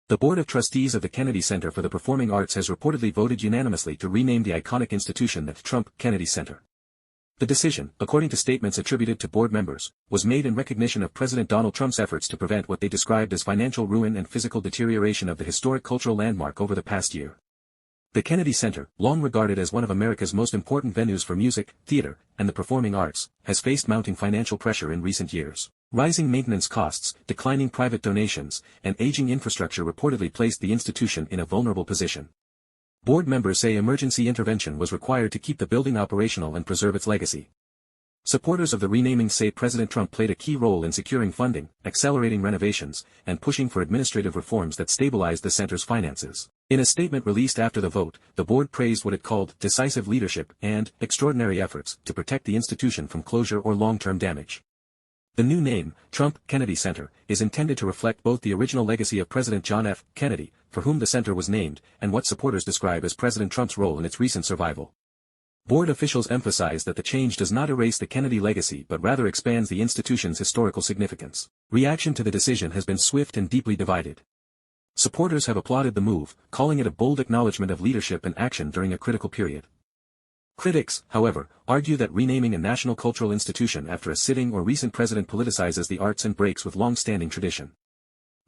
The Board of Trustees of the Kennedy Center for the Performing Arts has reportedly voted unanimously to rename the iconic institution the Trump Kennedy Center. The decision, according to statements attributed to board members, was made in recognition of President Donald Trump's efforts to prevent what they described as financial ruin and physical deterioration of the historic cultural landmark over the past year. The Kennedy Center, long regarded as one of America's most important venues for music, theater, and the performing arts, has faced mounting financial pressure in recent years. Rising maintenance costs, declining private donations, and aging infrastructure reportedly placed the institution in a vulnerable position. Board members say emergency intervention was required to keep the building operational and preserve its legacy. Supporters of the renaming say President Trump played a key role in securing funding, accelerating renovations, and pushing for administrative reforms that stabilized the center's finances. In a statement released after the vote, the board praised what it called decisive leadership and extraordinary efforts to protect the institution from closure or long-term damage. The new name, Trump Kennedy Center, is intended to reflect both the original legacy of President John F. Kennedy, for whom the center was named, and what supporters describe as President Trump's role in its recent survival. Board officials emphasize that the change does not erase the Kennedy legacy but rather expands the institution's historical significance. Reaction to the decision has been swift and deeply divided. Supporters have applauded the move, calling it a bold acknowledgement of leadership and action during a critical period. Critics, however, argue that renaming a national cultural institution after a sitting or recent president politicizes the arts and breaks with long-standing tradition.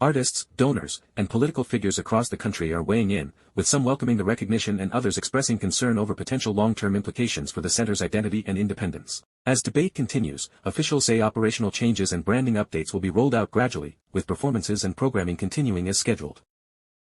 Artists, donors, and political figures across the country are weighing in, with some welcoming the recognition and others expressing concern over potential long-term implications for the center's identity and independence. As debate continues, officials say operational changes and branding updates will be rolled out gradually, with performances and programming continuing as scheduled.